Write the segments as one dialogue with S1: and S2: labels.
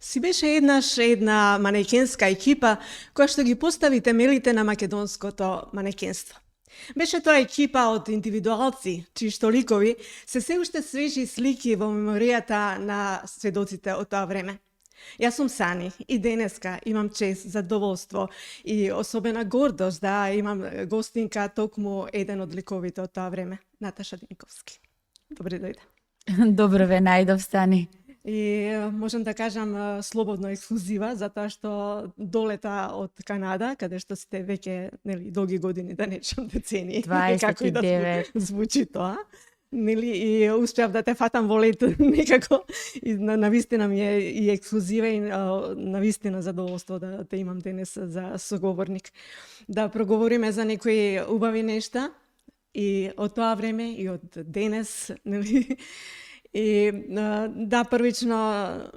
S1: Си беше еднаш една манекенска екипа која што ги постави темелите на македонското манекенство. Беше тоа екипа од индивидуалци, чии што ликови се уште свежи слики во меморијата на сведоците од тоа време. Јас сум Сани и денеска имам чест, задоволство и особена гордост да имам гостинка токму еден од ликовите од тоа време, Наташа Денковски. Добре дојде.
S2: Добро ве најдов, Сани.
S1: И можам да кажам слободно ексклузива, затоа што долета од Канада, каде што сте веќе долги години, да нечам децени.
S2: 29.
S1: Како и да звучи тоа. И успеав да те фатам во лет некако. И навистина ми е и ексклузива и навистина задоволство да те имам денес за соговорник. Да проговориме за некои убави нешта и од тоа време и од денес, нели? И да, првично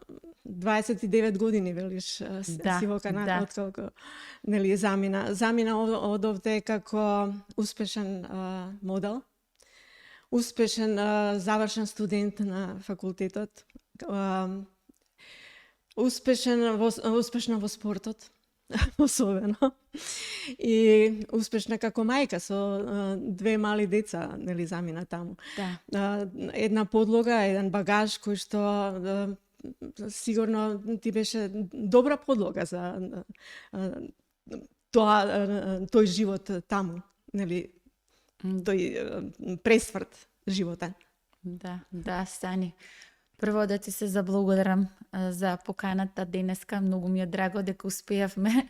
S1: 29 години велиш си во Канада, отколку нели замина од овде како успешен модел, успешен завршен студент на факултетот, успешна во спортот, особено. И успешна како мајка со две мали деца, нели, замина таму.
S2: Да.
S1: Една подлога, еден багаж кој што сигурно ти беше добра подлога за тој живот таму, нели, тој пресврт животен.
S2: Да, Сани. Прво да ти се заблагодарам за поканата денеска. Многу ми е драго дека успеавме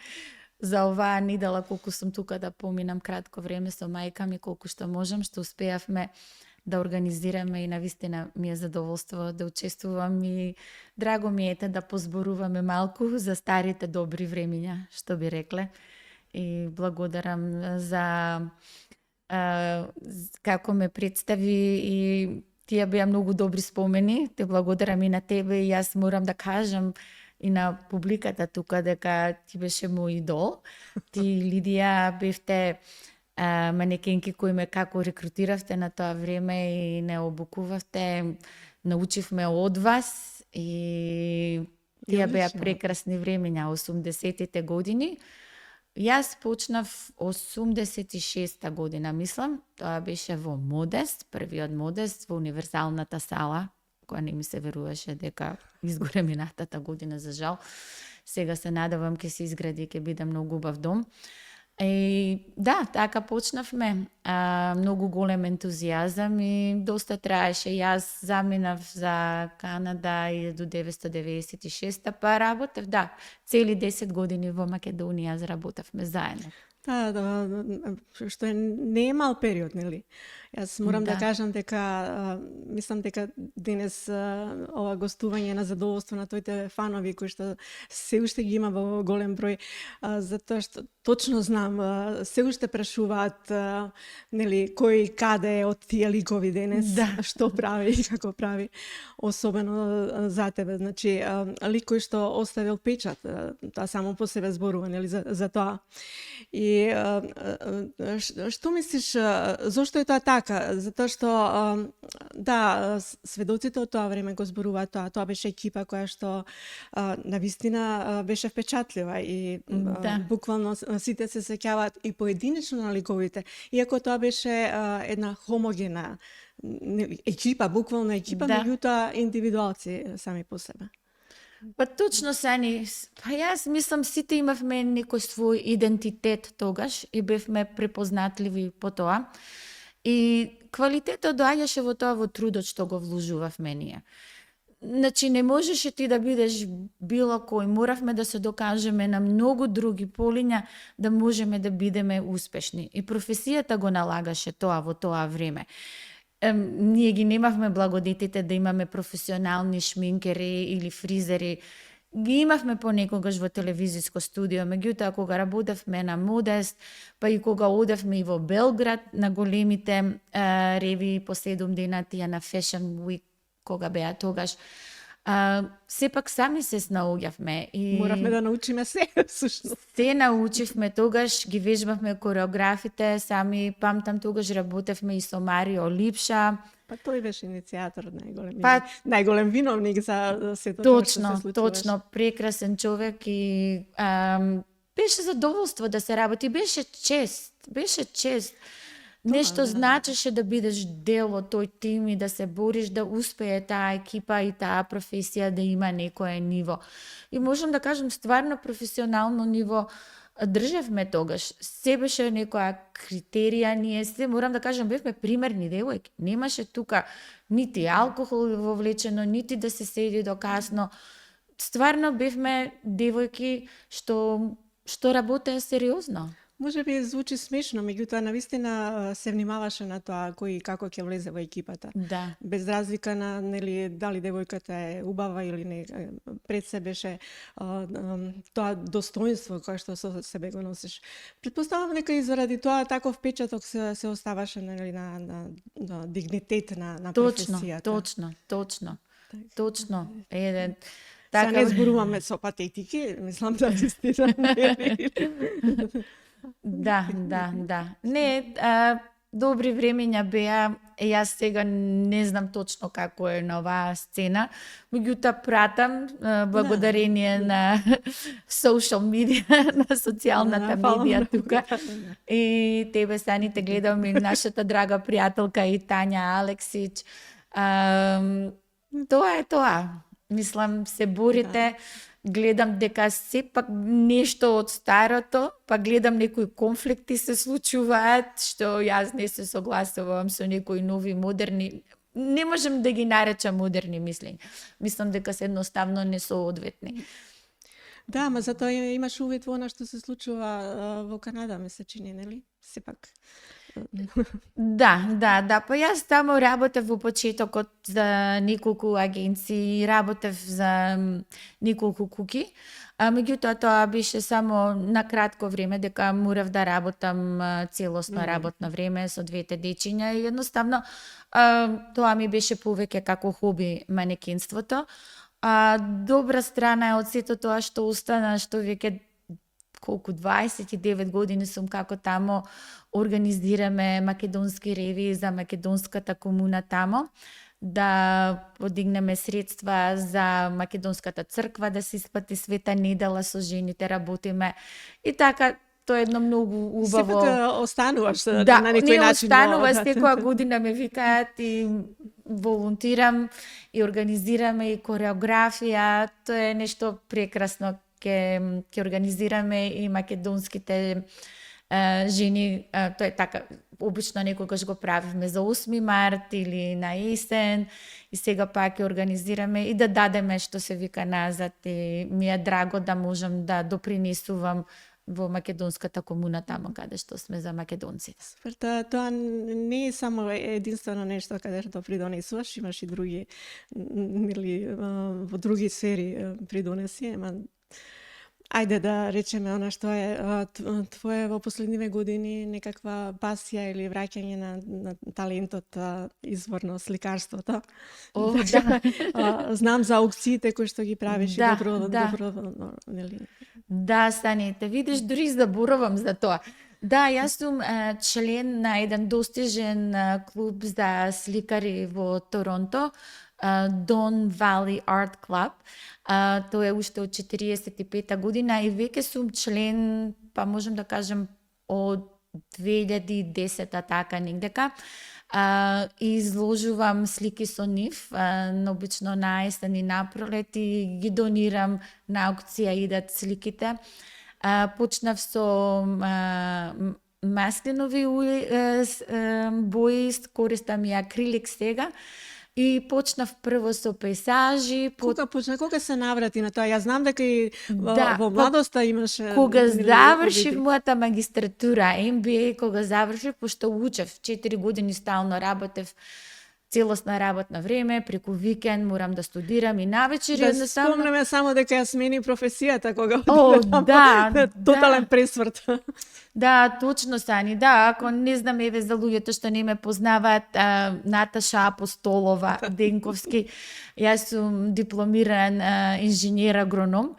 S2: за оваа недела, колку сум тука да поминам кратко време со мајка ми, колку што можам, што успеавме да организираме и навистина ми е задоволство да учествувам и драго ми е да позборуваме малку за старите добри времиња, што би рекле. И благодарам за како ме представи и тие беа многу добри спомени. Те благодарам и на тебе и јас морам да кажам и на публиката тука дека ти беше мој идол. Ти, Лидија, бевте манекенки кои ме како рекрутиравте на тоа време и не обукувавте. Научивме од вас и тие беа прекрасни времења, 80-тите години. Јас почнав 86-та година, мислам. Тоа беше во Модест, првиот Модест во универзалната сала, која не ми се веруваше дека изгоре минатата година, за жал. Сега се надевам ќе се изгради, ќе биде многу убав дом. И да, така почнавме. Многу голем ентузијазам и доста траеше. Јас заминав за Канада и до 1996-та, па работев, цели 10 години во Македонија заработавме заедно.
S1: Да, што не е мал период, нели? Јас морам да кажам дека мислам дека денес ова гостување на задоволство на твоите фанови кои што се уште ги има во голем број, затоа што точно знам, се уште прашуваат нели кој каде од тие ликови денес, што прави и како прави, особено за тебе. Значи, лик кој што оставил печат, тоа само по себе зборува, нели, за тоа. И што мислиш, зошто е тоа така? Затоа што сведоците од тоа време го зборуваат тоа. Тоа беше екипа која што навистина беше впечатлива и буквално сите се сеќаваат и поединечно на ликовите. Иако тоа беше една хомогена екипа, буквално екипа, меѓутоа индивидуалци сами по себе.
S2: Па точно, Сани. Па јас мислам сите имавме некој свој идентитет тогаш и бевме препознатливи по тоа. И квалитетот доаѓаше во тоа, во трудот што го вложувавме ние. Значи, не можеше ти да бидеш било кој. Моравме да се докажеме на многу други полиња да можеме да бидеме успешни. И професијата го налагаше тоа во тоа време. Ние ги немавме благодетите да имаме професионални шминкери или фризери. Ги имавме понекогаш во телевизиско студио, меѓутоа кога работевме на Модест, па и кога одевме и во Белград на големите ревии по 7 дена, тие на Fashion Week, кога беа тогаш, сепак сами се снаоѓавме. И
S1: моравме да научиме се, всушност.
S2: Се научивме тогаш, ги вежбавме кореографите, сами памтам тогаш работевме и со Марио Липша,
S1: Па тој беше иницијатор,
S2: Па-
S1: најголем виновник за сето тоа што се
S2: Точно,
S1: случуваше.
S2: точно, прекрасен човек и беше задоволство да се работи, беше чест. Нешто значеше да бидеш дел од тој тим и да се бориш да успее таа екипа и таа професија да има некое ниво. И можам да кажам стварно професионално ниво држевме тогаш. Се беше некоја критерија, ние се, морам да кажам, бевме примерни девојки. Немаше тука нити алкохол вовлечено, нити да се седи до касно. Стварно бевме девојки што работеа сериозно.
S1: Може би звучи смешно, меѓутоа навистина се внимаваше на тоа кој и како ќе влезе во екипата.
S2: Да.
S1: Без разлика на нели дали девојката е убава или не, пред се беше тоа достоинство кое што со себе го носиш. Претпоставам дека и заради тоа таков печаток се оставаше нели на дигнитет на професијата.
S2: Точно. Еден
S1: Сега не зборуваме со патетики, мислам да вистина.
S2: Да. Не, добри времења беа, јас сега не знам точно како е на оваа сцена, меѓутоа пратам благодарение на social media, на социјалната медија тука. И тебе, Сани, те гледам и нашата драга пријателка и Тања Алексич. Тоа е тоа. Мислам, се борите, гледам дека сепак нешто од старото, па гледам некои конфликти се случуваат, што јас не се согласувам со некои нови модерни, не можем да ги наречам модерни мислења. Мислам дека се едноставно несоодветни.
S1: Да, ама затоа имаш увид во она што се случува во Канада, ме се чини, нели? Сепак.
S2: Да. Па јас таму работев во почетокот за неколку агенции, работев за неколку куки, меѓутоа тоа беше само на кратко време, дека морав да работам целосно работно време со двете дечиња и едноставно тоа ми беше повеќе како хоби манекенството. Добра страна е од сето тоа што остана, што веќе 29 години сум како тамо, организираме македонски ревии за македонската комуна тамо, да подигнеме средства за македонската црква, да се исплати света недела со жените, работиме. И така, тоа е едно многу убаво.
S1: Сепак остануваш на некој начин.
S2: Да, останува, секоја година ме викаат и волонтирам и организираме и кореографија. Тоа е нешто прекрасно. Ќе организираме и македонските жени, тоа е така, обично некогаш го правиме за 8 март или на есен, и сега пак ќе организираме и да дадеме што се вика назад, и ми е драго да можам да допринесувам во македонската комуна тамо каде што сме за македонците.
S1: Супер, тоа не е само единствено нешто каде што придонесуваш, имаш и други, нели, во други сфери придонеси, ама ајде да речеме она што е твое во последниве години некаква пасија или враќање на талентот изворно сликарството. Знам за аукциите кои што ги правиш и добро, нели?
S2: Да, Станете, видиш, дури заборавам за тоа. Да, јас сум член на еден достижен клуб за сликари во Торонто, Don Valley Art Club. Тоа е уште од 45-та година и веќе сум член, па можам да кажем, од 2010-та така негдека. И изложувам слики со нив, обично на есен и на пролет, и ги донирам на аукција, идат сликите. Почнав со маслинови бои, користам и акрилик сега. И почнав прво со пейзажи.
S1: Кога се наврати на тоа? Јас знам дека и во младоста имаше...
S2: Кога завршив мојата магистратура, MBA, кога завршив, пошто учев 4 години стално работев, целосно работно време, преку викенд морам да студирам и навечер едноставно.
S1: Спомнеме само дека ја смени професијата кога тотален пресврт.
S2: Да, точно, Сани. Да, ако не знам, еве за луѓето што не ме познаваат, Наташа Апостолова Денковски, јас сум дипломиран инженер агроном.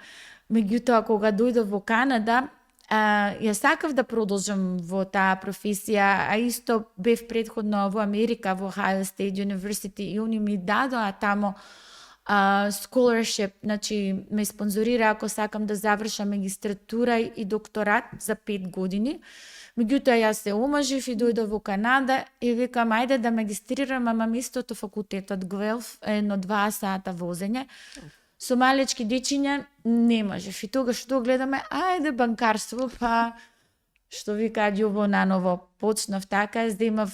S2: Меѓутоа, кога дојдов во Канада, ја сакав да продолжам во таа професија, а исто бев претходно во Америка, во Ohio State University, и они ми дадоа тамо scholarship, значи ме спонзорира ако сакам да завршам магистратура и докторат за 5 години. Меѓутоа јас се омажив и дојдов во Канада и викам ајде да магистрирам, ама местото факултетот Гвелф е 1-2 сата возење. Со малечки дечиња не можев. И тогаш што гледаме, ајде банкарство, па што викаат љубо наново. Почнав така, земав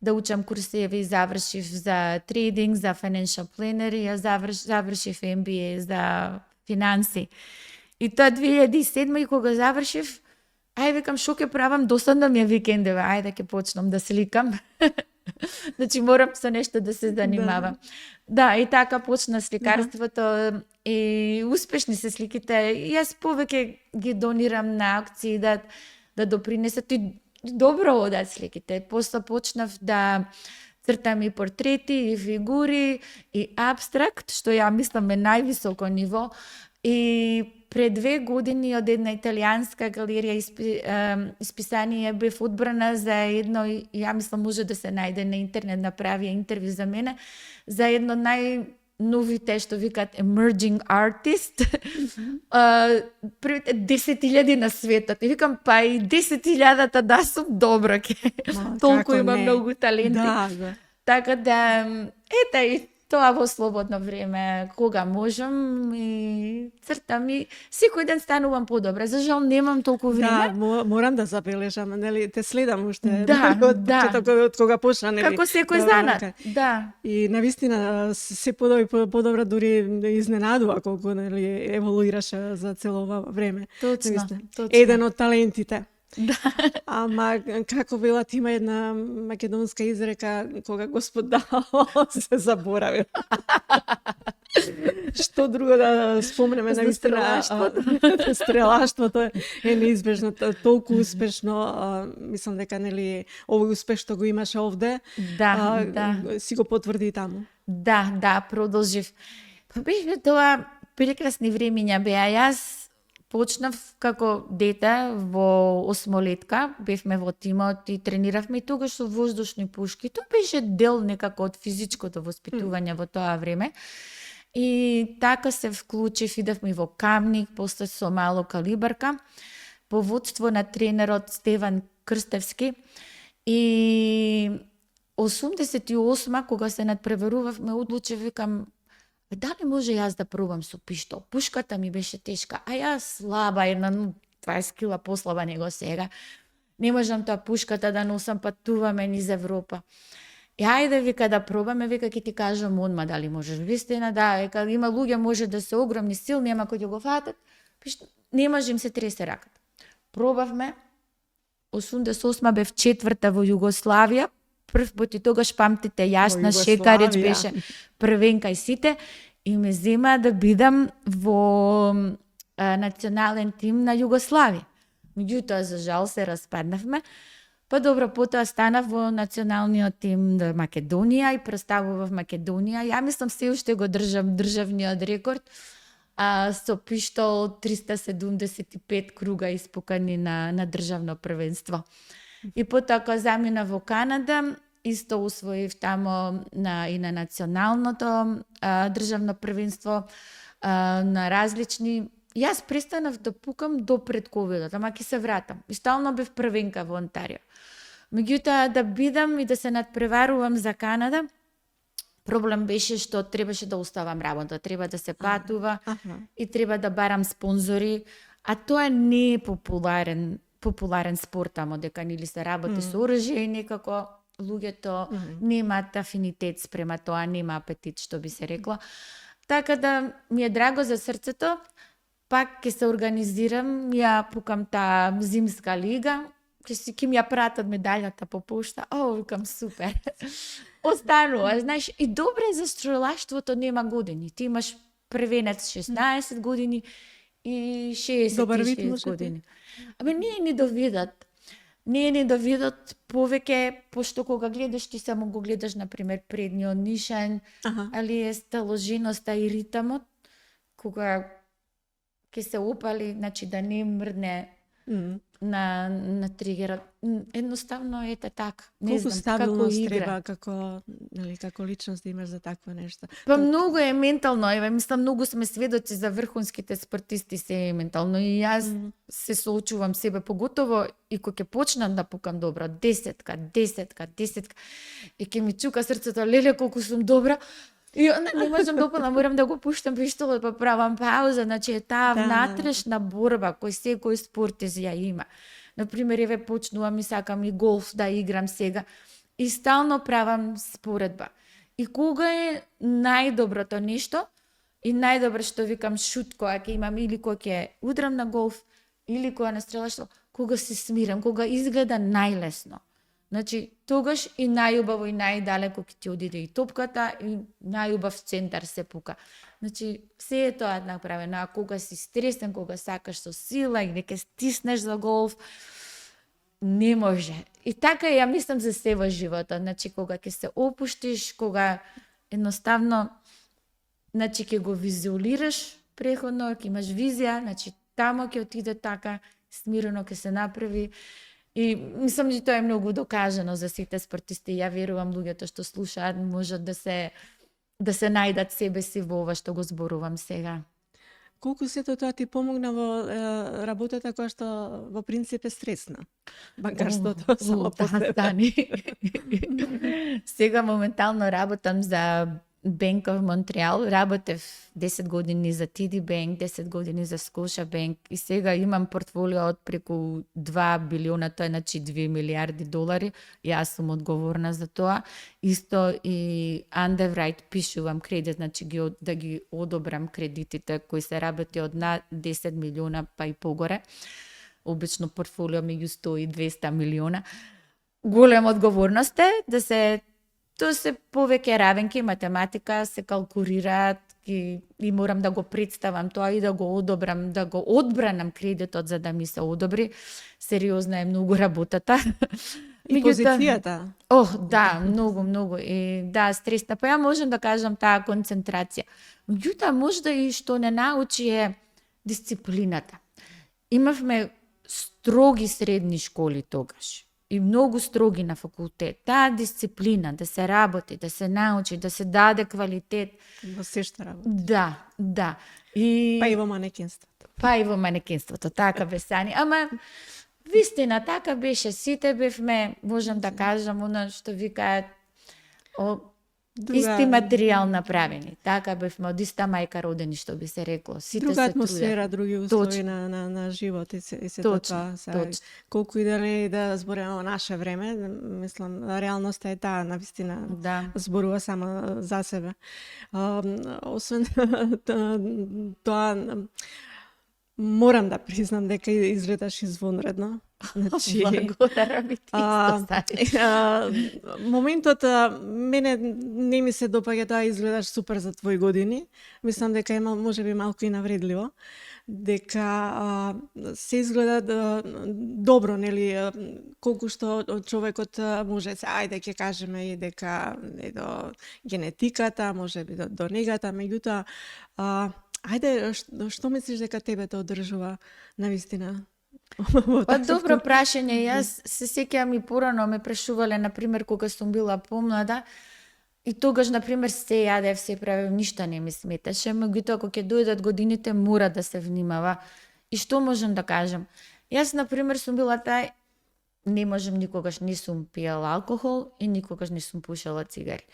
S2: да учам курсеви и завршив за трейдинг, за financial planner, и ја завршив MBA за финанси. И тоа 2007 и кога завршив, викам шо ќе правам, досадно ми е викендеве, ајде ќе почнам да сликам. Значи морам со нешто да се занимавам. Да, и така почна сликарството и успешни се сликите. Јас повеќе ги донирам на акции да допринесат и добро одат сликите. После почнав да цртам и портрети, и фигури, и абстракт, што ја мислам е највисоко ниво. И пред 2 години од една италијанска галерија исписание бев одбрана за едно, ја мислам може да се најде на интернет, направија интервју за мене, за едно новите што викаат emerging artist, 10.000 на светот. И викам, па и 10.000 да сум добра, толку има многу таленти.
S1: Да.
S2: Така да, ета и тоа во слободно време, кога можам и цртам и секој ден станувам подобра. За жал немам толку време.
S1: Да, морам да забележам, нели, те следам уште
S2: да.
S1: од кога почна, нели.
S2: Како секој занат. Да.
S1: И навистина се подобра, дури изненадува колку, нели, еволуираш за цело ова време.
S2: Точно.
S1: Еден од талентите.
S2: Да.
S1: Ама како велат, има една македонска изрека, кога Господ дал, се заборави. Што друго да спомнеме, навистина, стрелаштвото е неизбежно, толку успешно, мислам дека, нели, овој успех што го имаше овде, си го потврди таму.
S2: Да, продолжив. Па бевме тоа прекрасни времиња беа. Јас почнав како дете во осмолетка, бевме во тимот и трениравме и тогаш со воздушни пушки. Тоа беше дел некако од физичкото воспитување во тоа време. И така се вклучив, идевме и во Камник, после со мало калибарка, по водство на тренерот Стеван Крстевски. И 88 кога се надпреварувавме, одлучив, викам, дали може јас да пробам со пиштол? Пушката ми беше тешка, а јас слаба, една 20 кила послаба него сега. Не можам тоа пушката да носам, патуваме низ Европа. И ајде, вика, да пробаме, вика, ќе ти кажам одма дали можеш. Вистина, да, вика, има луѓе, може да се огромни, силни, ама кој ќе го фатат, не може им се тресе раката. Пробавме, 88 бев 4-та во Југославија, прв пат и тогаш памтите, Јасна Шекарич беше првенка и сите, и ме зема да бидам во национален тим на Југославија. Меѓутоа, за жал, се распаднавме. Па добро, потоа станав во националниот тим на Македонија и представував Македонија. Ја мислам се уште го држам државниот рекорд, со пиштол 375 круга испукани на државно првенство. И потоа кога замина во Канада, исто усвоив тамо и на националното државно првенство на различни. Јас престанав да пукам до пред ковидот, ама ќе се вратам. И стално бев првенка во Онтарио. Меѓутоа, да бидам и да се надпреварувам за Канада, проблем беше што требаше да оставам работа, треба да се патува и треба да барам спонзори, а тоа не е популарен спорт тамо, дека нели се работи со оружје и некако луѓето немаат афинитет спрема тоа, нема апетит, што би се рекло. Така да ми е драго за срцето, пак ќе се организирам, ја пукам таа зимска лига, ќе ми ја пратат медаљата по пошта. Викам супер. Останува, знаеш, и добре за стрелаштвото нема години. Ти имаш првенец 16 години и 66 години. Абе, не ни доведат повеќе, пошто кога гледаш, ти само го гледаш, например, предниот нишан, али е сталоженоста и ритамот, кога ќе се опали, значи да не мрдне на тригерот. Едноставно ете така. Не
S1: Колку
S2: знам како
S1: стабилност
S2: игра.
S1: треба како личност да имаш за такво нешто?
S2: Па многу е ментално, мислам многу сме сведоци за врхунските спортисти се е ментално и јас се соочувам себе поготово и кога ќе почнам да пукам добро, 10 и ќе ми чука срцето, леле колку сум добра. И onda не можам допала, морам да го пуштам пиштолот, па правам пауза, значи е таа внатрешна борба кој секој спортист ја има. Например, еве почнувам и сакам и голф да играм сега и стално правам споредба. И кога е најдоброто нешто и најдобро што викам шут кога ќе имам или кога ќе удрам на голф или кога на стрелаштво, кога се смирам, кога изгледа најлесно. Значи, тогаш и најубаво и најдалеко ќе ти одиде и топката и најубав центар се пука. Значи, се е тоа направено, а кога си стресен, кога сакаш со сила или ќе стиснеш за голф, не може. И така ја мислам за се во животот. Значи, кога ќе се опуштиш, кога едноставно, значи, ќе го визуалираш преходно, ќе имаш визија, значи, тамо ќе отиде така, смирено ќе се направи. И мислам че тоа е многу докажано за сите спортисти. Ја верувам луѓето што слушаат можат да се најдат себе си во ова што го зборувам сега.
S1: Колку сето тоа ти помогна во работата која што во принцип е стресна? Банкарството само по себе.
S2: Сега моментално работам за Bank of Montreal, работев 10 години за TD Bank, 10 години за Scotia Bank и сега имам портфолио од преку 2 билиона, тоа е значи 2 милиарди долари. Јас сум одговорна за тоа. Исто и underwrite пишувам кредит, значи да ги одобрам кредитите кои се работи од на 10 милиона па и погоре. Обично портфолио меѓу 100 и 200 милиона. Голема одговорност е да се тоа се повеќе равенки, математика, се калкулираат и морам да го представам тоа и да го одобрам, да го одбранам кредитот за да ми се одобри. Сериозна е многу работата.
S1: И позицијата.
S2: Да, многу. И да, стресна. Па ја можам да кажам таа концентрација. Меѓутоа, можда и што не научи е дисциплината. Имавме строги средни школи тогаш. И многу строги на факултет. Таа дисциплина, да се работи, да се научи, да се даде квалитет.
S1: Во се што работи.
S2: Да. И...
S1: Па и во манекенството.
S2: Така бе, Сани. Ама, вистина, така беше. Сите бевме, можам да кажам, оно што викаат, исти материјал направени. Така бевме од иста мајка родени, што би се рекло. Сите
S1: друга
S2: се
S1: атмосфера, други услови на живот и се тоа. Колку и да не да збореме о наше време, мислам, реалноста е таа, навистина зборува само за себе. Освен тоа, морам да признам дека изгледаш извонредно. Значи,
S2: благодарам и ти
S1: моментот, мене не ми се допаѓа тоа изгледаш супер за твои години. Мислам дека има можеби малку и навредливо. Дека се изгледа добро, нели, колку што човекот може се, ајде ќе кажеме и дека е до генетиката, можеби до негата, меѓутоа, ајде, што мислиш дека тебе те одржува навистина?
S2: Па добро прашање. Јас се сеќавам и порано ме прашувале, например, кога сум била помлада, и тогаш, например, се јадев, се правев, ништо не ми сметаше, меѓутоа кога ќе дојдат годините, мора да се внимава. И што можам да кажам? Јас, например, сум била не можам никогаш, не сум пиела алкохол и никогаш не сум пушела цигари.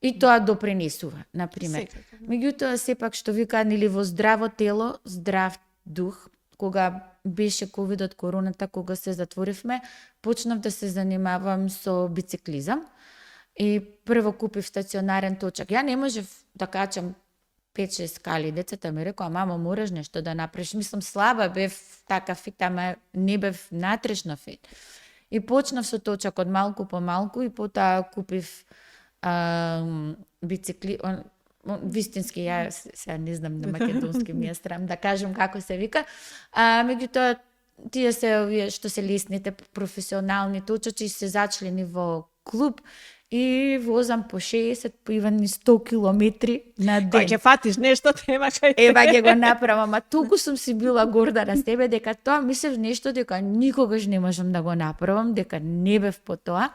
S2: И тоа допринесува, например. Меѓутоа, сепак што викаат, нели, во здраво тело, здрав дух. Кога беше ковидот, короната, кога се затворивме, почнав да се занимавам со бициклизам. И прво купив стационарен точак. Ја не можев да качам 5-6 скали. Децата ми рекоа, мамо, мораш нешто да направиш. Мислам, слаба бев така фит, ама не бев натрешно фит. И почнав со точак од малку по малку и потоа купив бицикли... Вистински, ја сега не знам на македонски, ми е срам да кажам како се вика. Меѓутоа, тие се овие што се лесните професионални точачи се зачлени во клуб и возам по 60, по Иван 100 километри на
S1: Кога
S2: ден.
S1: ќе фатиш нешто, тема кај
S2: Ева ќе го направам, а толку сум си била горда на себе дека тоа мислев нешто дека никогаш не можам да го направам, дека не бев по тоа.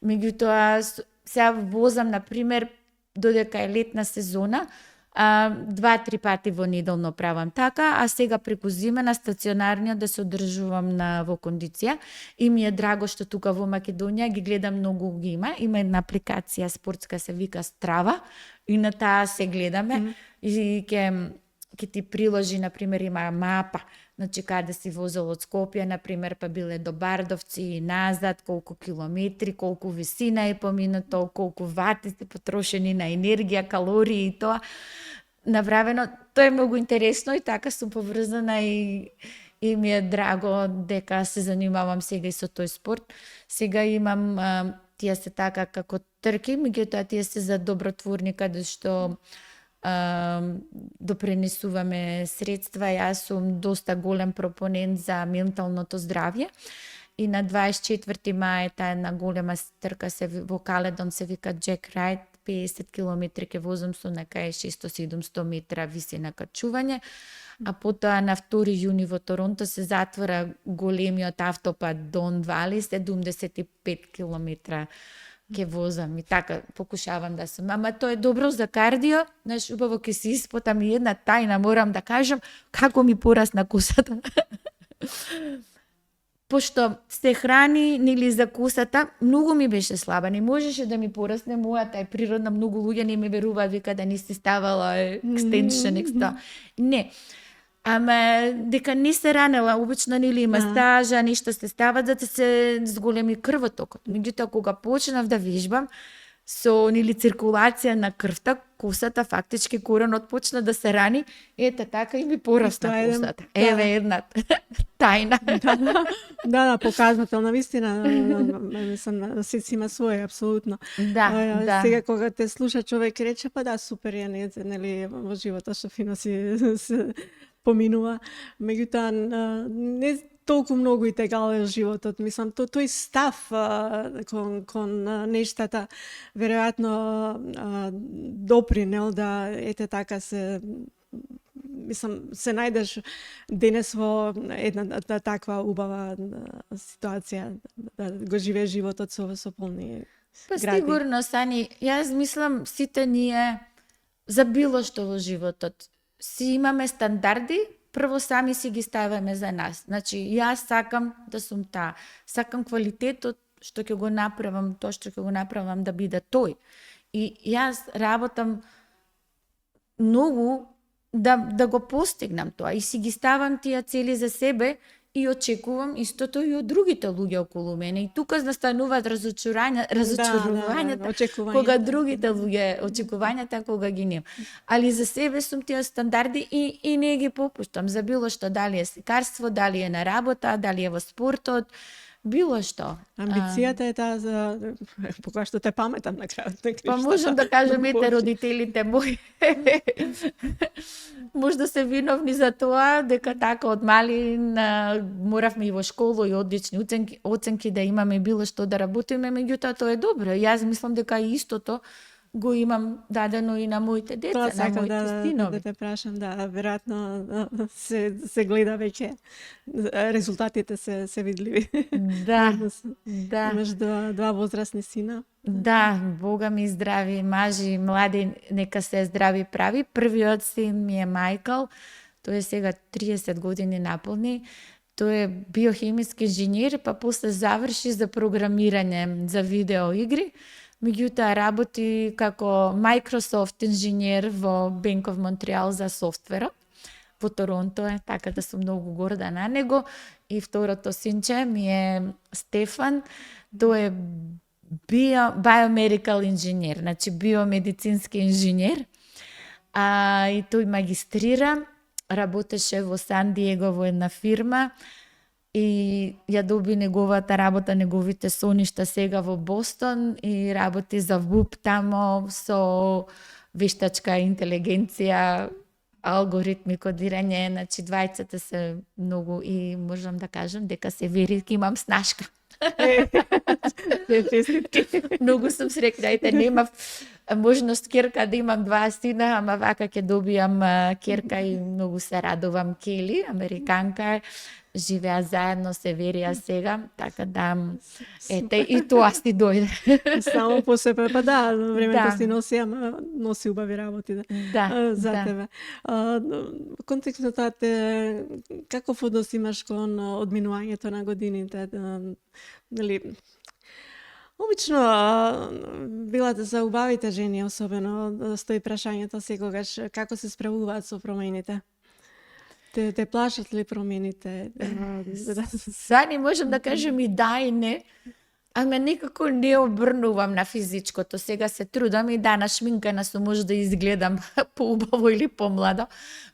S2: Меѓутоа сега возам на пример додека е летна сезона, 2-3 пати во неделно правам така, а сега преку зима на стационарниот да се одржувам во кондиција и ми е драго што тука во Македонија ги гледам многу ги има една апликација спортска се вика Strava и на таа се гледаме и ќе ти приложи на пример има мапа, значи каде си возел од Скопје на пример па биле до Бардовци и назад, колку километри, колку висина е поминато, колку вати се потрошени на енергија, калории и тоа направено. Тоа е многу интересно и така сум поврзана и ми е драго дека се занимавам сега и со тој спорт. Сега имам тие се така како трки, меѓутоа тие се за добротворни каде што допренесуваме средства. Јас сум доста голем пропонент за менталното здравје и на 24 мај таа една голема трка во Каледон се вика Jack Ride, 50 километри ќе возам со некај 600-700 метра висина качување, а потоа на 2 јуни во Торонто се затвора големиот автопат Дон Вали, 75 километра ќе возам и така покушавам да сум. Ама тоа е добро за кардио, знаеш, убаво ќе се испотам и една тајна морам да кажам како ми порасна косата. Пошто се храни нели за косата, многу ми беше слаба, не можеше да ми порасне, мојата е природна, многу луѓе не ме веруваат, вика да не си ставала екстеншн, не. Ама дека не се ранела, обично нели масажа, нешто се стават за да се зголеми крвотокот. Меѓутоа кога почнав да вежбам со нели циркулација на крвта, косата фактички коренот почна да се рани, ете така и ми порасна косата. Еве една тајна.
S1: Да, показателна вистина, мислам се има свој апсолутно.
S2: Да.
S1: Сега кога те слуша човек рече па да супер е нели во животот што фино си поминува, меѓутоа не толку многу и тегал животот. Мислам, тој став кон нештата веројатно допринел да ете така се мислам се најдеш денес во една таква убава ситуација да го живееш животот со полни гради.
S2: Па сигурно, Сани, јас мислам сите ние за било што во животот си имаме стандарди, прво сами си ги ставаме за нас. Значи, јас сакам да сум таа. Сакам квалитетот што ќе го направам, тоа што ќе го направам да биде тој. И јас работам многу да го постигнам тоа. И си ги ставам тие цели за себе и очекувам истото и од другите луѓе околу мене. И тука настануваат разочарувањата, кога другите луѓе, очекувањата кога ги нема. Али за себе сум тие стандарди и не ги попуштам за било што, дали е сlikарство, дали е на работа, дали е во спортот, било што.
S1: Амбицијата е таа за покога што те паметам на крајот.
S2: Па можам да кажам ете родителите мои можда се виновни за тоа дека така од мали моравме и во школа и одлични оценки да имаме било што да работиме, меѓутоа тоа е добро. Јас мислам дека и истото го имам дадено и на моите деца, на моите синови.
S1: Да те прашам, да, веројатно се гледа веќе, резултатите се видливи.
S2: Да.
S1: Имаш два возрастни сина.
S2: Да, Бога ми здрави мажи, млади, нека се здрави прави. Првиот син ми е Мајкл, тој е сега 30 години наполни. Тој е биохемиски инженер, па после заврши за програмирање за видеоигри. Меѓутоа работи како Microsoft инженер во Bank of Montreal за софтверот. Во Торонто е, така да сум многу горда на него. И второто синче ми е Стефан. Тој е biomedical инженер, значи биомедицински инженер. И тој магистрира, работеше во Сан Диего во една фирма и ја доби неговата работа, неговите соништа сега во Бостон и работи за ВУП тамо со вештачка интелигенција, алгоритми, кодирање, значи двајцата се многу и можам да кажам дека се вери дека имам снашка.
S1: Честитки.
S2: Многу сум среќна, ете немав можност керка да имам два сина, ама вака ќе добијам керка и многу се радувам. Кели, американка е, живеа заедно, се верија сега, така да ете и тоа си дојде.
S1: Само по себе, па да, времето
S2: Да.
S1: си носи, ама носи убави работи
S2: Да,
S1: за
S2: да.
S1: тебе. Во контекст на тоа, каков однос имаш кон одминувањето на годините? Нели, обично билате за убавите жени особено, стои прашањето секогаш како се справуваат со промените. Те плашат ли промените?
S2: Са не можам да кажам и да и не, ама некако не обрнувам на физичкото. Сега се трудам и да, нашминкана сум, може да изгледам поубаво или помладо.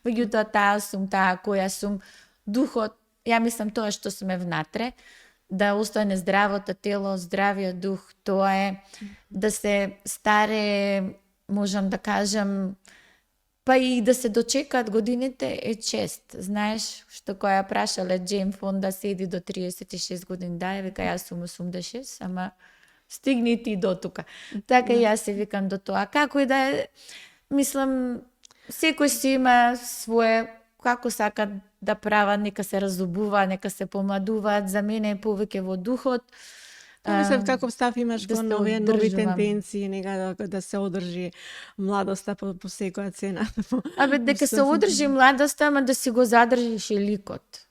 S2: Меѓутоа таа сум, таа која сум, духот, ја мислам тоа што сме внатре, да остане здравото тело, здравиот дух, тоа е да се старе, можам да кажам, па и да се дочекаат годините е чест. Знаеш, што која прашале Джейн Фонда седи до 36 години, да, века јас сум 86, ама стигни ти до тука. Така и јас се викам до тоа. Како и да е, мислам, секој си има свое, како сака да прават, нека се разубуваат, нека се помладуваат, за мене е повеќе во духот.
S1: Мислам, каков став имаш
S2: да
S1: кон
S2: се
S1: нови
S2: одржувам.
S1: тенденции, нека да се одржи младоста по секоја цена.
S2: Абе, дека се одржи младоста, ама да си го задржиш и ликот.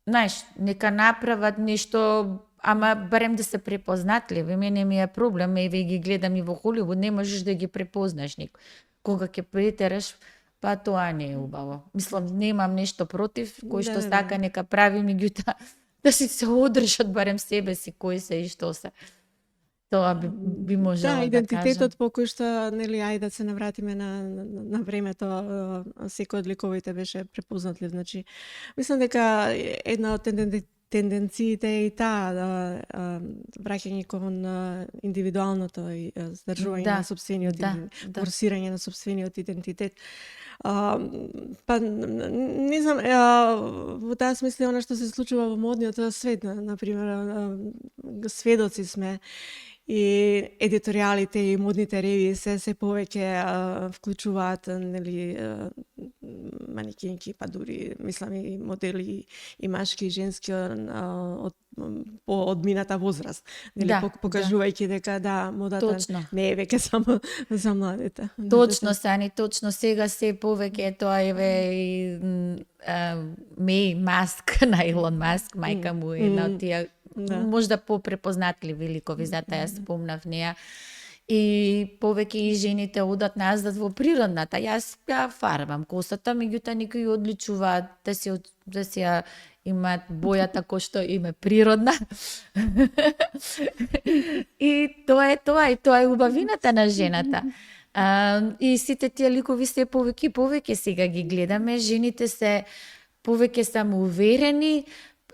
S2: Знаеш, нека направат нешто, ама барем да се препознатливи. Мене ми е проблем, еве ги гледам и во Холивуд, не можеш да ги препознаш никој. Кога ќе претераш, па тоа не е убаво. Мислам, немам нешто против, кој што
S1: Да.
S2: сака нека прави, меѓутоа да си се одржат барем себе си, кои се и што се. Тоа би можела
S1: Да,
S2: да
S1: идентитетот
S2: кажам.
S1: по кој што, нели, ајде да се навратиме на времето, секој од ликовите беше препознатлив. Значи, мислам дека една од тенденциите е и таа враќање кон индивидуалното и здржување
S2: Да,
S1: на сопствениот
S2: да, да.
S1: форсирање на сопствениот идентитет. Па не знам, во таа смисла она што се случува во модниот свет, на пример, сведоци сме и едиторијалите и модните ревии се повеќе вклучуваат, нели, манекенки, па дури мислам и модели и машки и женски по одмината возраст, нели,
S2: Да,
S1: покажувајќи дека да, модата
S2: Точно.
S1: не е веќе само за младите.
S2: Точно, Сани, точно. Сега се повеќе е тоа, еве и Меј Маск на Илон Маск, мајка му е една од тие
S1: Да.
S2: можда попрепознатливи ликови, затоа ја спомнав неа. И повеќе и жените одат назад во природната. Јас ја фарбам косата, меѓутоа некои одличуваат да си ја имаат бојата кој што им е природна. И тоа е убавината на жената. И сите тие ликови се повеќе и повеќе сега ги гледаме, жените се повеќе самоуверени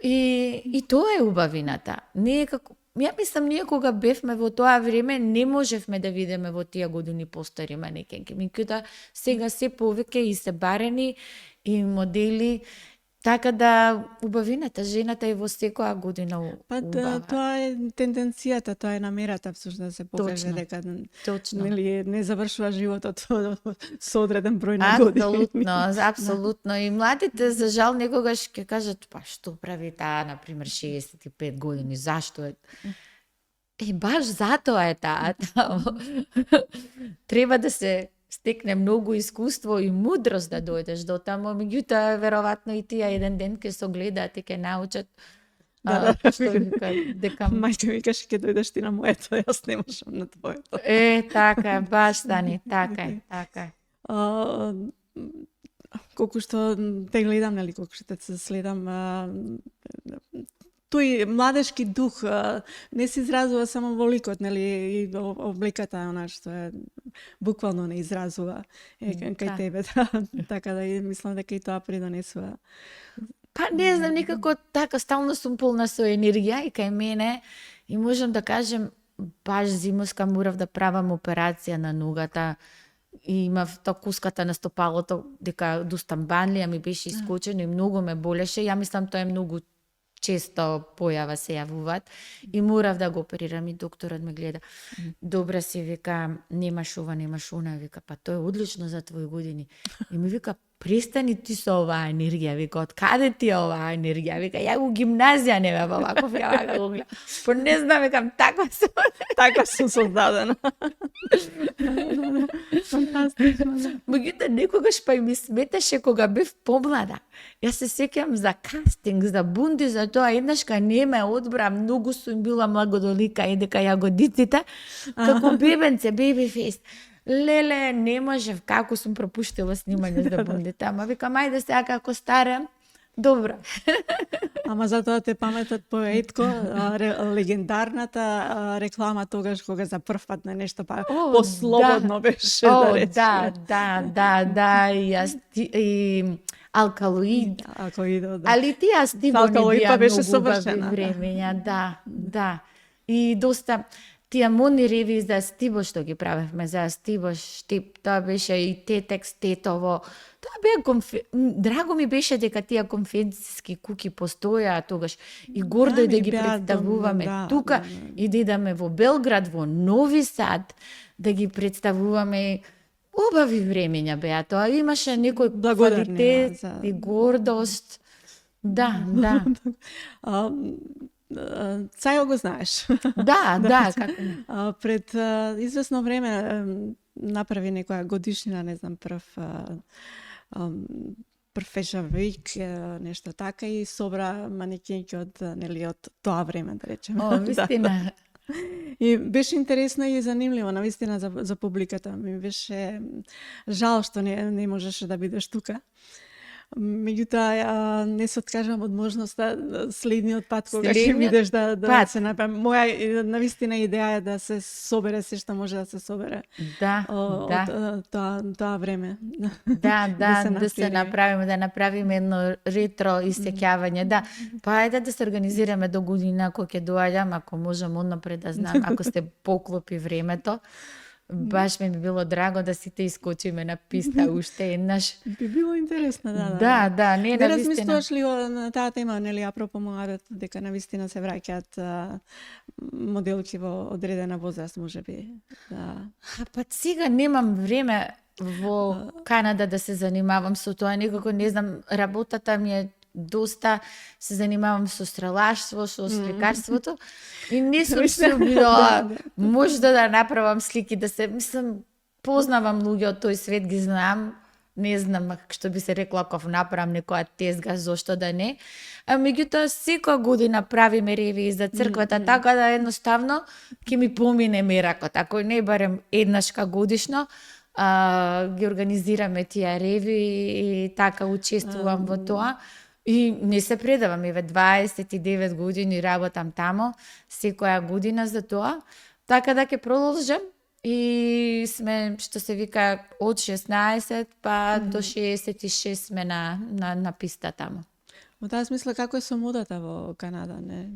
S2: и тоа е убавината. Не е како Ја мислам, ние кога бевме во тоа време, не можевме да видиме во тие години постари манекенки. Меѓутоа, сега се повеќе и се барени и модели, така да убавината, жената е во секоја година
S1: Па
S2: убава.
S1: тоа е тенденцијата, тоа е намерата всушност да се покаже
S2: Точно.
S1: дека
S2: Точно.
S1: нели не завршува животот со одреден број на години.
S2: Апсолутно, апсолутно. И младите, за жал, некогаш ќе кажат, па што прави таа, например, 65 години, зашто е? Баш затоа е таа. Треба да се стекне многу искуство и мудрост да дојдеш до таму, меѓутоа веројатно и тие еден ден ќе се огледаат и ќе научат
S1: Да,
S2: што вика, дека
S1: Мајка ми каже ќе дојдеш ти на моето, јас не можам на твоето.
S2: така е, баш Стани, така е, така е.
S1: Колку што те гледам, нели, колку што те следам, тој младешки дух не се изразува само во ликот, нели, и обликата она што е буквално не изразува кај
S2: Да.
S1: тебе, да, така да и мислам дека и тоа придонесува.
S2: Па не знам, некако така стално сум полна со енергија и кај мене и можам да кажем баш зимоска морав да правам операција на ногата и имав куската на стопалото, дека дустамбанлија ми беше искочено и многу ме болеше. Ја мислам тоа е многу често појава се јавуваат и морав да го оперирам и докторот ме гледа. Добра си, вика, немаш ова, немаш она, вика, па тоа е одлично за твои години. И ми вика, престани ти со оваа енергија, вика, од каде ти е оваа енергија? Вика, ја го гимназија не бе вако, ја вака го гледам. Па не знам, викам,
S1: Така сум создадена. Фантастично.
S2: Меѓутоа некогаш па и ми сметаше кога бев помлада. Јас се сеќам за кастинг, за бунди, за тоа еднаш кај не ме одбра, многу сум била младолика и дека јагодиците, како бебенце, беби фест. Леле, не можев, како сум пропуштила снимање за бундите, ама викам, ајде сега како старам, добро.
S1: Ама затоа те паметат поетко, легендарната реклама тогаш кога за прв пат на нешто послободно беше, да речеме.
S2: Да, и јас и алкалоид.
S1: Алкалоидот, да.
S2: Али тие стиво не
S1: Алкалоид
S2: бија
S1: па беше
S2: многу
S1: совршена.
S2: убави времења, да. И доста тие модни ревии за Стиво што ги правевме, за Стиво Штип, тоа беше и Тетекс, Тетово. Тоа беа драго ми беше дека тие конфекцијски куки постојаа тогаш и гордо е да ги представуваме тука и да идеме во Белград, во Нови Сад, да ги представуваме. Убави времења беа тоа. Имаше некој квалитет и гордост. Да.
S1: Цајо го знаеш.
S2: Да, како не.
S1: Пред извесно време направи некоја годишнина, не знам, прв Fashion Week, нешто така, и собра манекенки од тоа време, да речеме.
S2: О, вистина.
S1: И беше интересно и занимливо, навистина, за публиката. Ми беше жал што не можеше да бидеш тука. Меѓутоа, не се откажам од можноста следниот пат кога ќе бидеш да се направи. Моја навистина идеја е да се собере се што може да се собере. Од тоа време.
S2: Да се направиме, да направиме едно ретро исеќавање. Да, па ајде да се организираме до година кога ќе доаѓам, ако можам однапред да знам, ако сте поклопи времето. Баш ми било драго да сите искочиме на писта уште еднаш.
S1: Би било интересно,
S2: Да, не навистина.
S1: Не размислуваш ли на таа тема, нели, апропо младот, дека навистина се враќаат моделки во одредена возраст, можеби?
S2: Па сега немам време во Канада да се занимавам со тоа, некако не знам, работата ми е доста, се занимавам со стрелаштво, со сликарството и не сум се убила можда да направам слики, да се, мислам, познавам луѓе од тој свет, ги знам, не знам што би се рекло ако направам некоја тезга, зошто да не. А меѓутоа секоја година правиме ревии за црквата, така да едноставно ќе ми помине меракот, ако не барем еднашка годишно, ги организираме тие ревии и така учествувам во тоа. И не се предавам, еве 29 години работам тамо, секоја година за тоа, така да ќе продолжам и сме, што се вика, од 16 па до 66 сме на писта тамо.
S1: Во таа смисла, како е со модата во Канада? Не?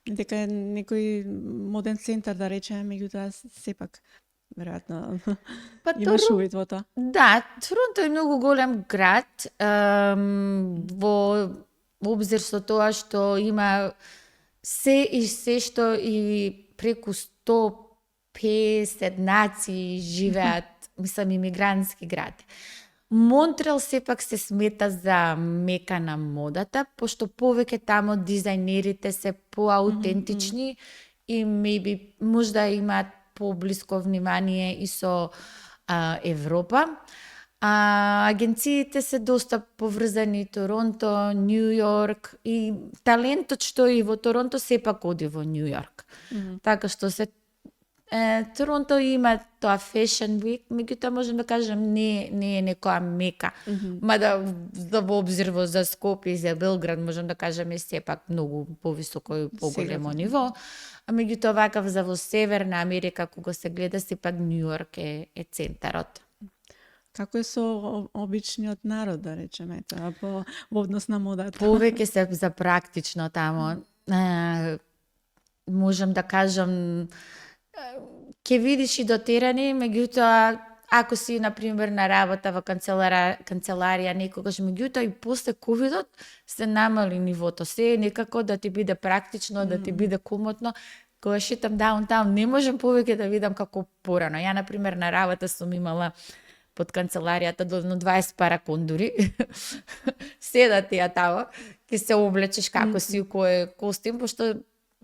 S1: Дека е некој моден центар, да речеме, меѓутоа сепак веројатно имаш увид во тоа.
S2: Да, Торонто е многу голем град, во обзир со тоа што има се што и преку 150 нации живеат, мислам, имигрантски град. Монтрел сепак се смета за мека на модата, пошто повеќе тамо дизајнерите се поаутентични и можда имаат поблиско внимание и со Европа. Агенциите се доста поврзани, Торонто, Нью Йорк, и талентот што и во Торонто сепак оди во Нью Йорк. Така што Торонто има тоа Fashion Week, меѓутоа можем да кажем не е некоја мека. Мада во обзир за Скопје и за Белград можем да кажеме сепак многу повисоко и поголемо ниво. А меѓутоа вакав за во Северна Америка кога се гледа сепак Нью Йорк е центарот.
S1: Како е со обичниот народ, да речеме, тоа во однос на модата?
S2: Повеќе се за практично тамо. Можам да кажам, ќе видиш и дотерани, меѓутоа ако си, например, на работа во канцеларија некогаш, меѓутоа и после ковидот се намали нивото. Се е некако да ти биде практично, да ти биде комотно. Кога шетам даунтаун, не можам повеќе да видам како порано. Ја, например, на работа сум имала под канцеларијата до 20 пара кондури. Седат тие тамо, ќе се облечеш како си, кој костим, пошто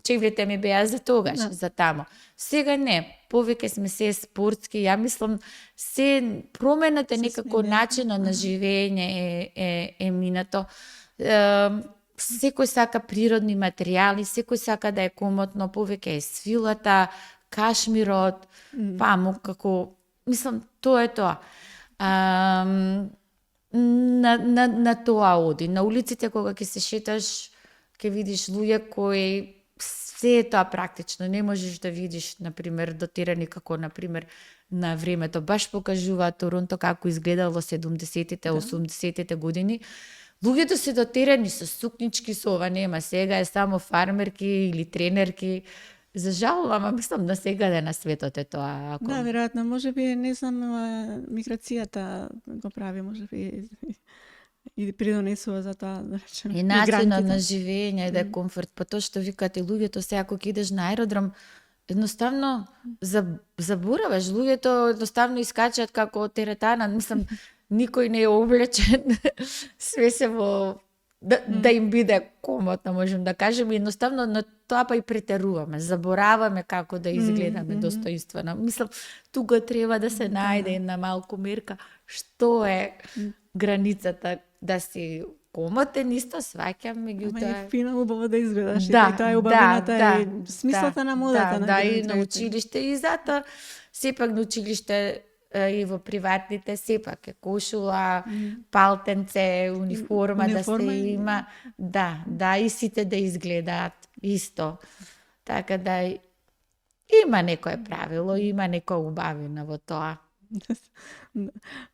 S2: чевлите ми беа за тогаш, за тамо. Сега не, повеќе сме се спортски, ја мислам, се промената некако начинот на живење е минато. Секој сака природни материјали, секој сака да е комотно, повеќе е свилата, кашмирот, памук, како, мислам, тоа е тоа. На тоа оди. На улиците кога ќе се шеташ, ќе видиш луѓе кои се е тоа практично. Не можеш да видиш, например, дотерани како, например, на времето. Баш покажува Торонто како изгледало 70-тите, 80-тите години. Луѓето се дотерани со сукнички, со ова нема. Сега е само фармерки или тренерки. За жал, ама мислам да сега на светот е тоа.
S1: Да, веројатно, можеби, не знам, миграцијата го прави, можеби и придонесува за тоа, да речем.
S2: И начинот на живење, да е комфорт. Па тоа што викате луѓето, сега ако идеш на аеродром, едноставно забораваш. Луѓето едноставно искачаат како теретана. Мислам, никој не е облечен. Све се во да им биде комотно, можем да кажем. И едноставно на тоа па и претеруваме. Забораваме како да изгледаме достоинствено. Мислам, тука треба да се најде една малку мерка. Што е границата да си комотен, исто сваќам, меѓутоа...
S1: Ама е фино, убаво да изгледаш. Да, и тоа е убавината и смислата на модата.
S2: Да, и на училиште. И затоа, сепак на училиште и во приватните, сепак е кошула, палтенце, униформа да се има. Да, и сите да изгледаат исто. Така да има некое правило, има некоја убавина во тоа.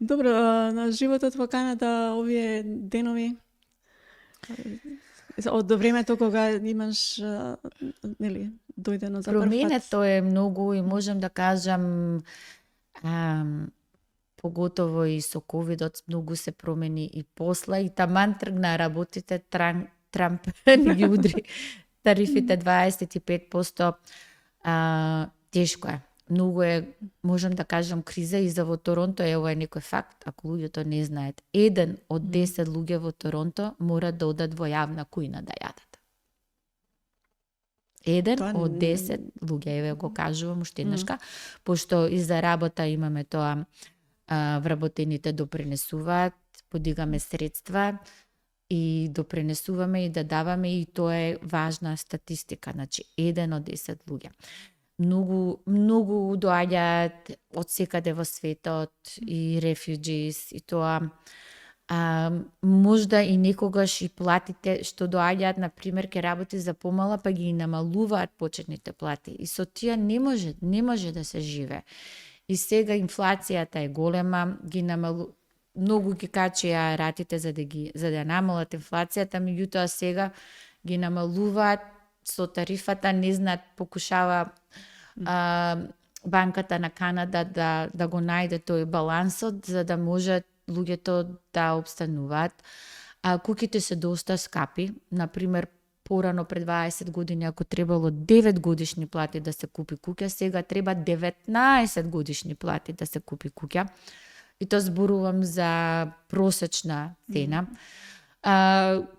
S1: Добро, на животот во Канада овие денови, од времето кога имаш, нели, дојдено за прв пат.
S2: Променето е многу и можам да кажам, поготово и со ковидот многу се промени и посла, и таман тргна работите, Трамп ги удри тарифите 25%, тешко е. Многу е, можам да кажам, криза и за во Торонто е ова е некој факт, ако луѓето не знаат. 1 од 10 луѓе во Торонто мора да одат во јавна кујна да јадат. 1 од 10 луѓе, еве го кажувам уште еднашка, пошто и за работа имаме тоа, вработените допринесуваат, подигаме средства и допринесуваме и да даваме, и тоа е важна статистика, значи 1 од 10 луѓе. Многу доаѓаат од секаде во светот и refugees, и тоа можда и некогаш и платите што доаѓаат, например, ке работи за помала, па ги намалуваат почетните плати. И со тие не може да се живе. И сега инфлацијата е голема, многу ги качија ратите за да намалат инфлацијата, меѓутоа сега ги намалуваат со тарифата, не знаат, покушава банката на Канада да го најде тој балансот, за да можат луѓето да обстануваат. Куќите се доста скапи. Например, порано пред 20 години, ако требало 9 годишни плати да се купи куќа, сега треба 19 годишни плати да се купи куќа. И тоа зборувам за просечна цена.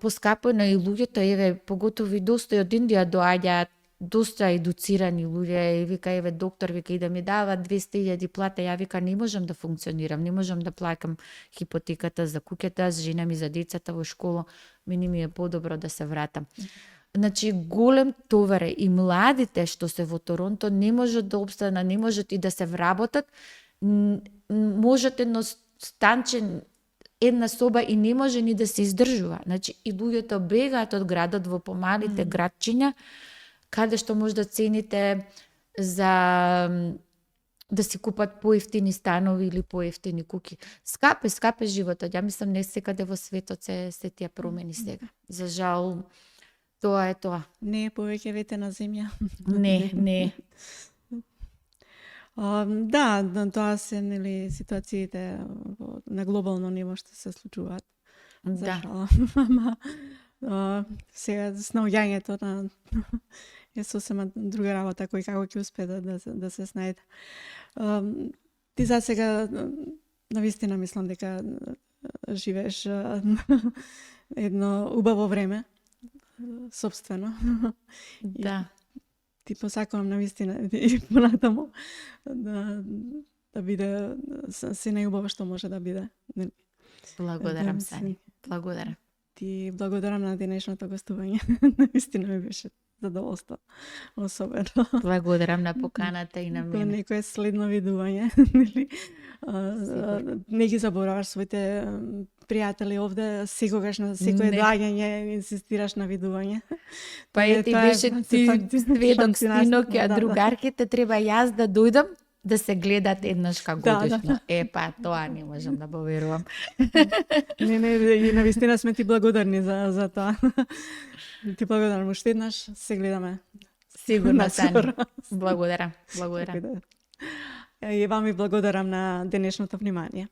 S2: Поскапено и луѓето, еве, поготово и доста од Индија доаѓаат, доста едуцирани луѓе, и вика, еве, доктор, вика, и да ми дава 200.000 плата, ја вика, не можам да функционирам, не можам да плакам хипотеката за куќата, за жена ми, за децата во школа, мени ми е подобро да се вратам. Значи, голем товар е, и младите што се во Торонто не можат да обстанат, не можат и да се вработат, можат едно станче, една соба и не може ни да се издржува. Значи, и луѓето бегаат од градот во помалите градчиња, каде што може да цените за да си купат поевтини станови или поевтини куќи. Скапе животот. Ја мислам не секаде во светот се тие промени сега. За жал, тоа е тоа.
S1: Не е повеќе ветена земја.
S2: Не.
S1: Да, тоа се нели ситуациите на глобално ниво што се случуваат. За
S2: Да.
S1: жал. Ама сега снаоѓањето на е сосема друга работа кој како ќе успее да се снајде. Ти за сега навистина мислам дека живееш едно убаво време собствено.
S2: Да.
S1: Ти посакувам навистина и понатаму да биде се најубаво што може да биде.
S2: Благодарам,
S1: Да,
S2: Сани. Благодарам.
S1: Ти благодарам на денешното гостување. Навистина ми беше задоволство. Особено.
S2: Благодарам на поканата и на
S1: Тоа
S2: мене.
S1: некое следно видување, нели? Не ги забораваш своите пријатели овде, секогаш на секое
S2: Не.
S1: доаѓање инсистираш на видување.
S2: Па
S1: Тоа е-
S2: е, ти
S1: тоа е
S2: беше ти сведок синоќе, а другарките треба јас да дојдам да се гледат еднашка
S1: Да, да.
S2: годишно. Па тоа не можам да поверувам.
S1: Не, и навистина сме ти благодарни за тоа. Ти благодарам уште еднаш, се гледаме.
S2: Сигурно, Сани.
S1: Наскоро.
S2: Благодарам. Благодарам.
S1: И вам ви благодарам на денешното внимание.